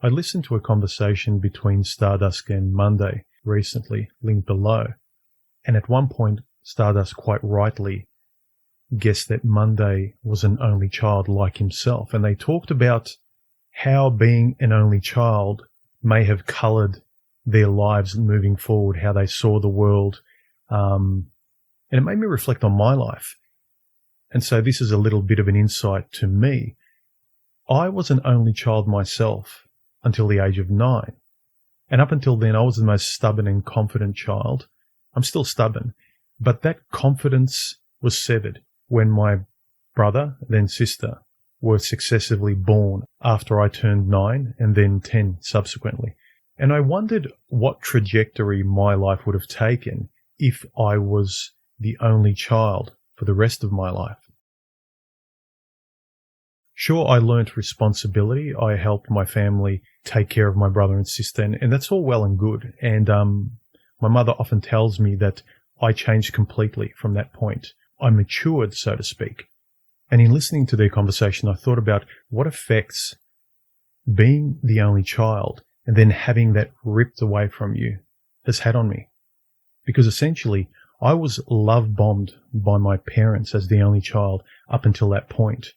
I listened to a conversation between STARDUSK and Monday recently, linked below, and at one point STARDUSK quite rightly guessed that Monday was an only child like himself, and they talked about how being an only child may have coloured their lives moving forward, how they saw the world, and it made me reflect on my life. And so this is a little bit of an insight to me. I was an only child myself until the age of 9. And up until then, I was the most stubborn and confident child. I'm still stubborn, but that confidence was severed when my brother, then sister, were successively born after I turned 9 and then 10 subsequently. And I wondered what trajectory my life would have taken if I was the only child for the rest of my life. Sure, I learnt responsibility. I helped my family take care of my brother and sister, and that's all well and good. And my mother often tells me that I changed completely from that point. I matured, so to speak. And in listening to their conversation, I thought about what effects being the only child and then having that ripped away from you has had on me. Because essentially, I was love-bombed by my parents as the only child up until that point.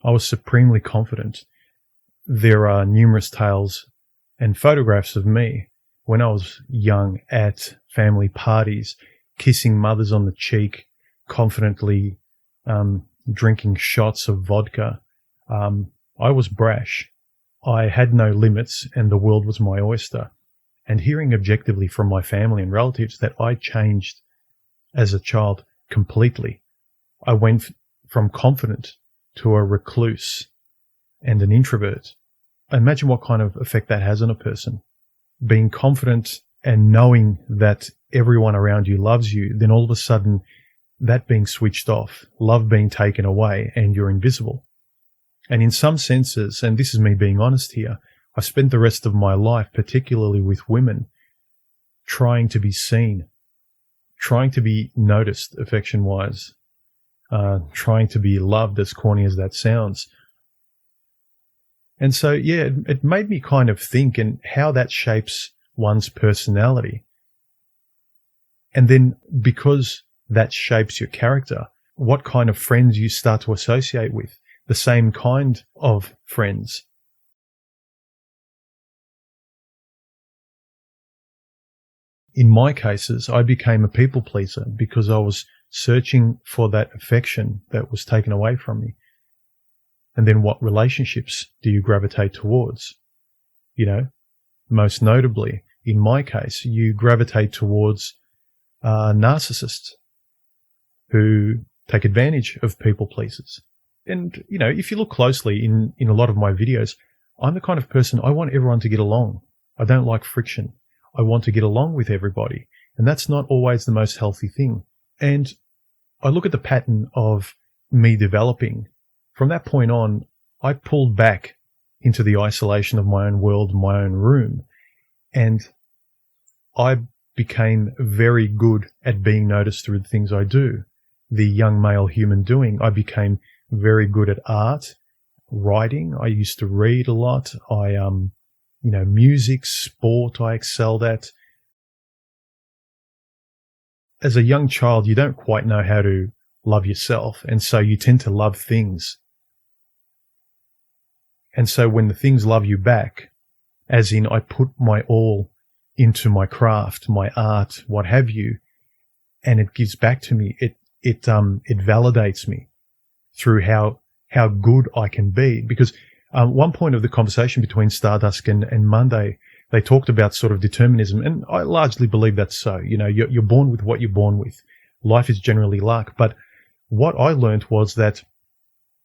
I was supremely confident. There are numerous tales and photographs of me when I was young at family parties, kissing mothers on the cheek, confidently drinking shots of vodka. I was brash. I had no limits and the world was my oyster. And hearing objectively from my family and relatives that I changed as a child completely. I went from confident to a recluse and an introvert. Imagine what kind of effect that has on a person. Being confident and knowing that everyone around you loves you, then all of a sudden that being switched off, love being taken away, and you're invisible. And in some senses, and this is me being honest here, I spent the rest of my life, particularly with women, trying to be seen, trying to be noticed affection-wise, trying to be loved, as corny as that sounds. And so, yeah, it made me kind of think and how that shapes one's personality. And then because that shapes your character, what kind of friends you start to associate with, the same kind of friends. In my cases, I became a people pleaser because I was searching for that affection that was taken away from me. And then what relationships do you gravitate towards? You know, most notably, in my case, you gravitate towards narcissists who take advantage of people pleasers. And, you know, if you look closely in a lot of my videos, I'm the kind of person, I want everyone to get along. I don't like friction. I want to get along with everybody. And that's not always the most healthy thing. And I look at the pattern of me developing. From that point on, I pulled back into the isolation of my own world, my own room. And I became very good at being noticed through the things I do. The young male human doing. I became very good at art, writing. I used to read a lot. Music, sport, I excelled at. As a young child, you don't quite know how to love yourself, and so you tend to love things. And so when the things love you back, as in I put my all into my craft, my art, what have you, and it gives back to me, it validates me through how good I can be. Because one point of the conversation between STARDUSK and Monday, they talked about sort of determinism, and I largely believe that's so. You know, you're born with what you're born with. Life is generally luck. But what I learned was that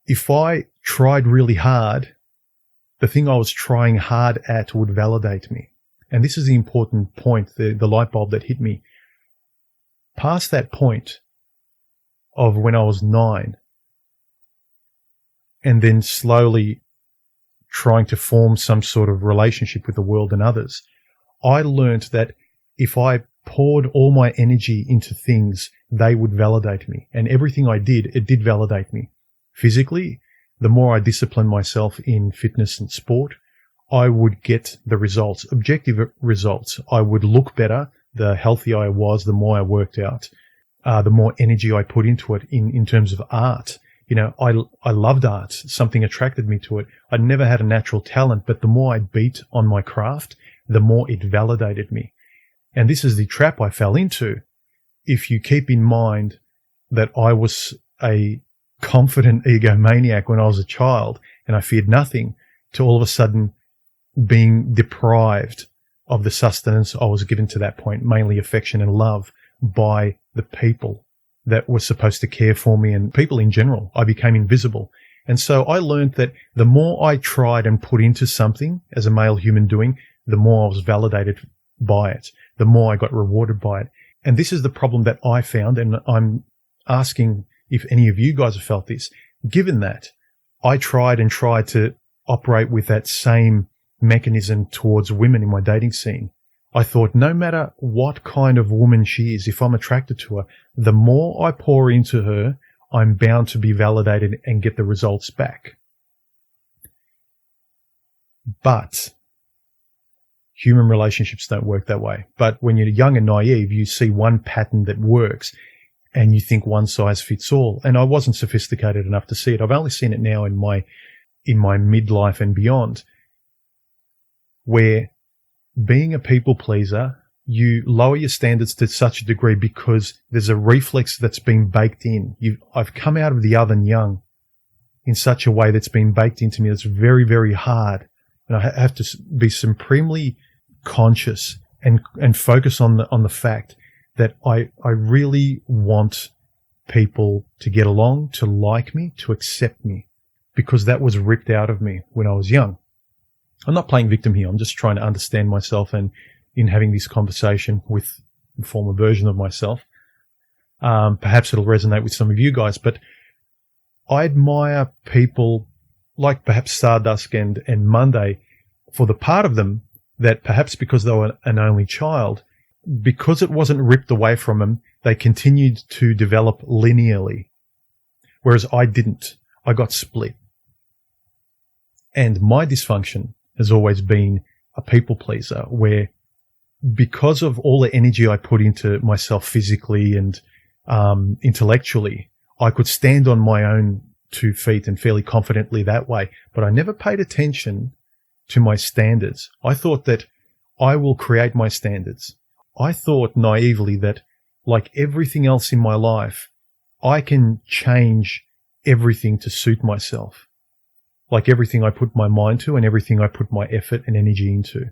if I tried really hard, the thing I was trying hard at would validate me. And this is the important point, the light bulb that hit me. Past that point of when I was 9, and then slowly trying to form some sort of relationship with the world and others, I learnt that if I poured all my energy into things, they would validate me. And everything I did, it did validate me. Physically, the more I disciplined myself in fitness and sport, I would get the results, objective results. I would look better. The healthier I was, the more I worked out, the more energy I put into it in terms of art. You know, I loved art. Something attracted me to it. I never had a natural talent, but the more I beat on my craft, the more it validated me. And this is the trap I fell into. If you keep in mind that I was a confident egomaniac when I was a child and I feared nothing, to all of a sudden being deprived of the sustenance I was given to that point, mainly affection and love, by the people that were supposed to care for me and people in general. I became invisible. And so I learned that the more I tried and put into something as a male human doing, the more I was validated by it, the more I got rewarded by it. And this is the problem that I found, and I'm asking if any of you guys have felt this. Given that I tried to operate with that same mechanism towards women in my dating scene, I thought no matter what kind of woman she is, if I'm attracted to her, the more I pour into her, I'm bound to be validated and get the results back. But human relationships don't work that way. But when you're young and naive, you see one pattern that works and you think one size fits all. And I wasn't sophisticated enough to see it. I've only seen it now in my midlife and beyond, where being a people pleaser, you lower your standards to such a degree because there's a reflex that's been baked in. I've come out of the oven young in such a way that's been baked into me that's very, very hard. And I have to be supremely conscious and focus on the fact that I really want people to get along, to like me, to accept me, because that was ripped out of me when I was young. I'm not playing victim here. I'm just trying to understand myself, and in having this conversation with the former version of myself, perhaps it'll resonate with some of you guys, but I admire people like perhaps STARDUSK and Monday for the part of them that perhaps because they were an only child, because it wasn't ripped away from them, they continued to develop linearly, whereas I didn't. I got split. And my dysfunction has always been a people pleaser, where because of all the energy I put into myself physically and intellectually, I could stand on my own 2 feet and fairly confidently that way. But I never paid attention to my standards. I thought that I will create my standards. I thought naively that, like everything else in my life, I can change everything to suit myself. Like everything I put my mind to and everything I put my effort and energy into.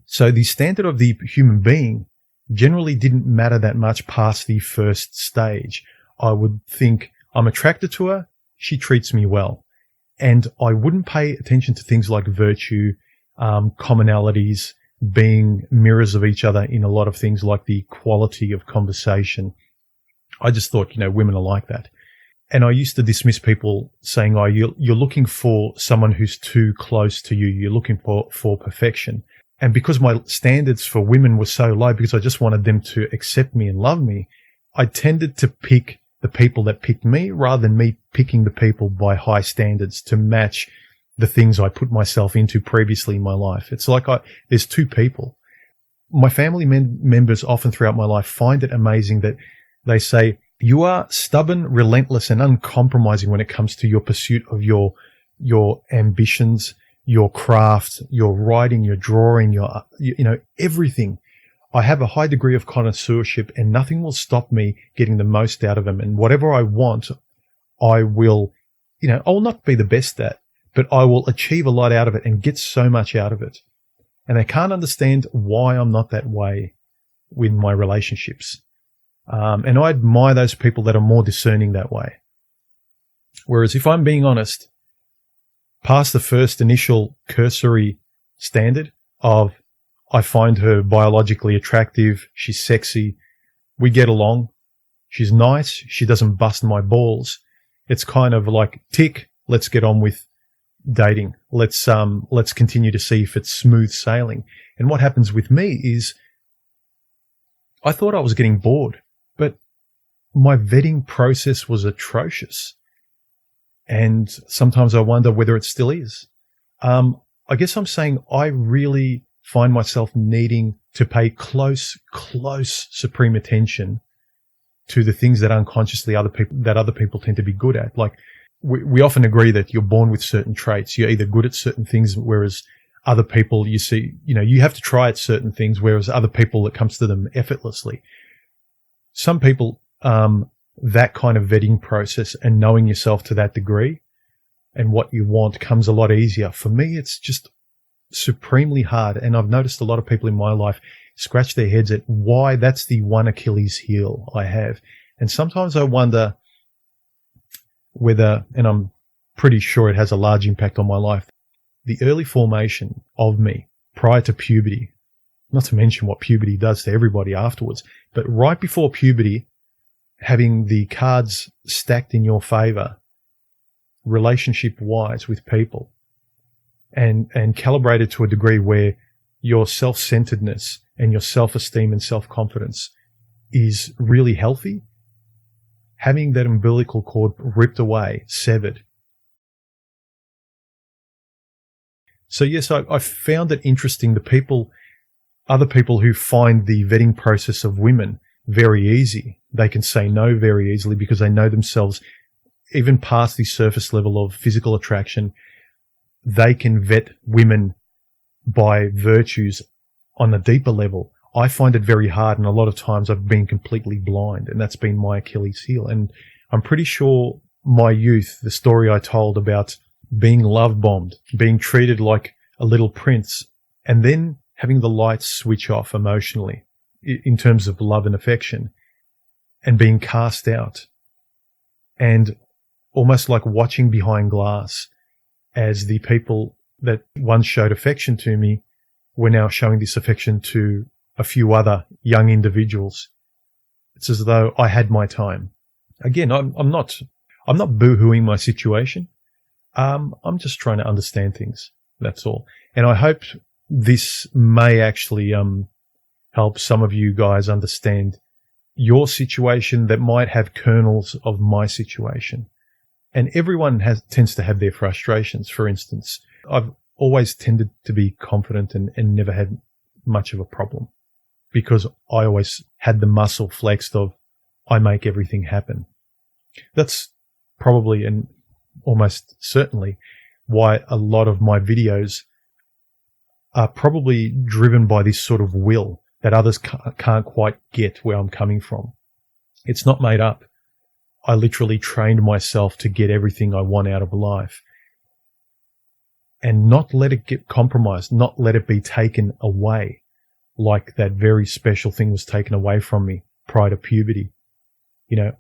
So the standard of the human being generally didn't matter that much past the first stage. I would think, I'm attracted to her, she treats me well. And I wouldn't pay attention to things like virtue, commonalities, being mirrors of each other in a lot of things like the quality of conversation. I just thought, women are like that. And I used to dismiss people saying, oh, you're looking for someone who's too close to you. You're looking for perfection. And because my standards for women were so low, because I just wanted them to accept me and love me, I tended to pick the people that picked me rather than me picking the people by high standards to match the things I put myself into previously in my life. It's like there's two people. My family members often throughout my life find it amazing that they say, you are stubborn, relentless, and uncompromising when it comes to your pursuit of your ambitions, your craft, your writing, your drawing, everything. I have a high degree of connoisseurship, and nothing will stop me getting the most out of them. And whatever I want, I will, I'll not be the best at, but I will achieve a lot out of it and get so much out of it. And they can't understand why I'm not that way with my relationships. And I admire those people that are more discerning that way. Whereas if I'm being honest, past the first initial cursory standard of I find her biologically attractive, she's sexy, we get along, she's nice, she doesn't bust my balls, it's kind of like, tick, let's get on with dating. Let's continue to see if it's smooth sailing. And what happens with me is I thought I was getting bored, but my vetting process was atrocious. And sometimes I wonder whether it still is. I guess I'm saying I really find myself needing to pay close supreme attention to the things that unconsciously other people tend to be good at. Like we often agree that you're born with certain traits. You're either good at certain things, whereas other people, you see, you have to try at certain things, whereas other people, it comes to them effortlessly. Some people, that kind of vetting process and knowing yourself to that degree and what you want comes a lot easier. For me, it's just supremely hard. And I've noticed a lot of people in my life scratch their heads at why that's the one Achilles heel I have. And sometimes I wonder whether, and I'm pretty sure it has a large impact on my life, the early formation of me prior to puberty, not to mention what puberty does to everybody afterwards, but right before puberty, having the cards stacked in your favor, relationship-wise with people, and calibrated to a degree where your self-centeredness and your self-esteem and self-confidence is really healthy, having that umbilical cord ripped away, severed. So yes, I found it interesting, other people who find the vetting process of women very easy. They can say no very easily because they know themselves, even past the surface level of physical attraction. They can vet women by virtues on a deeper level. I find it very hard, and a lot of times I've been completely blind, and that's been my Achilles heel. And I'm pretty sure my youth, the story I told about being love bombed, being treated like a little prince, and then having the lights switch off emotionally in terms of love and affection, and being cast out, and almost like watching behind glass as the people that once showed affection to me were now showing this affection to a few other young individuals. It's as though I had my time. Again, I'm not boo-hooing my situation. I'm just trying to understand things. That's all. And I hope this may actually help some of you guys understand your situation that might have kernels of my situation. And everyone tends to have their frustrations. For instance, I've always tended to be confident and never had much of a problem because I always had the muscle flexed of I make everything happen. That's probably and almost certainly why a lot of my videos are probably driven by this sort of will that others can't quite get where I'm coming from. It's not made up. I literally trained myself to get everything I want out of life and not let it get compromised, not let it be taken away like that very special thing was taken away from me prior to puberty.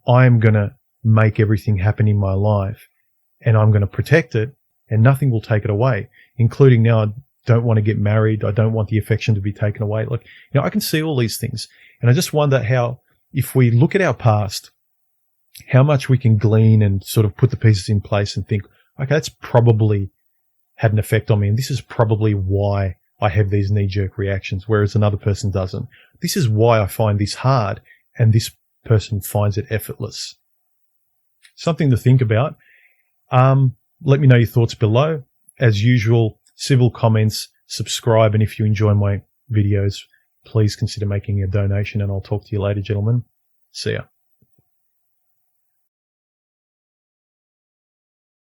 I'm going to make everything happen in my life and I'm going to protect it and nothing will take it away, including now I don't want to get married. I don't want the affection to be taken away. I can see all these things. And I just wonder how, if we look at our past, how much we can glean and sort of put the pieces in place and think, okay, that's probably had an effect on me. And this is probably why I have these knee-jerk reactions, whereas another person doesn't. This is why I find this hard and this person finds it effortless. Something to think about. Let me know your thoughts below. As usual, civil comments, subscribe, and if you enjoy my videos, please consider making a donation, and I'll talk to you later, gentlemen. See ya.